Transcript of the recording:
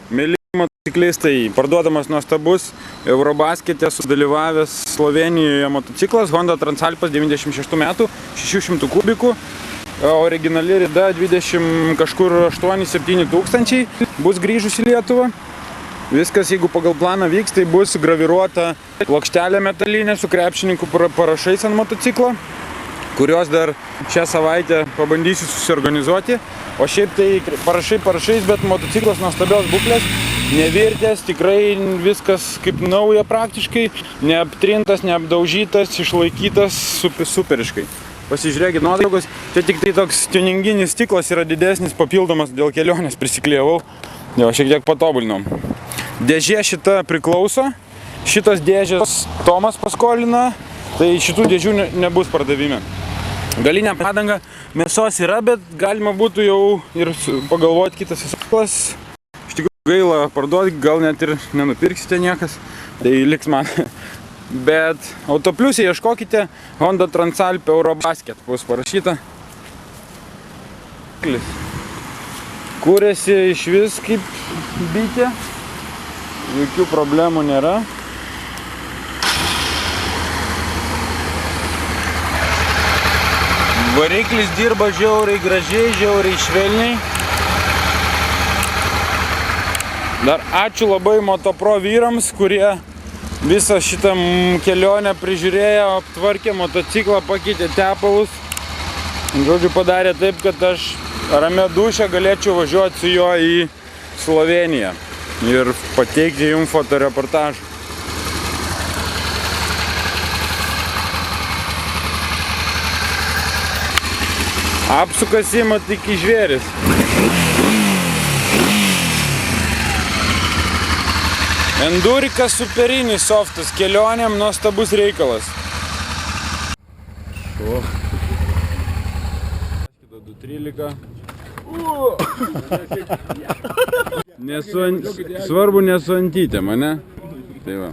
Mėly motociklistai, parduodamas nuostabus Eurobaskete sudalyvavęs Slovenijoje motociklas Honda Transalpas 96 metų, 600 kubikų, originali rida 20 kažkur 8-7 tūkstančiai, bus grįžus į Lietuvą. Viskas, jeigu pagal planą vyks, tai bus graviruota plokštelė metalinė su krepšininkų parašais ant motociklo, kurios dar šią savaitę pabandysiu susiorganizuoti. O šiaip tai parašais, bet motociklas nuostabios būklės, nevirtęs, tikrai viskas kaip nauja praktiškai, neaptrintas, neapdaužytas, išlaikytas superiškai. Pasižiūrėkit nuotraukos, čia tik tai toks tuninginis stiklas yra didesnis, papildomas dėl kelionės prisiklijavau, jau šiek tiek patobulinom. Dėžė šita priklauso, šitas dėžės Tomas paskolina, tai šitų dėžių nebus pardavime. Galinė padanga mėsos yra, bet galima būtų jau ir pagalvoti kitas visaklas. Iš tikrųjų gaila parduoti, gal net ir nenupirksite niekas, tai liks man. Bet autopliusė ieškokite Honda Transalp Eurobasket, bus parašyta. Kūrėsi iš vis kaip bitė, jokių problemų nėra. Variklis dirba žiauriai gražiai, žiauriai švelniai. Dar ačiū labai Motopro vyrams, kurie visą šitą kelionę prižiūrėjo, aptvarkė motociklą, pakeitė tepalus. Žodžiu, padarė taip, kad aš ramia dūšia galėčiau važiuoti su juo į Sloveniją ir pateikti jums fotoreportažą. Apsukas ima tik į žvėris. Endurikas superinis softas, kelionėm nuostabus reikalas. Šo. 213. Svarbu nesuantyti mane. Tai va.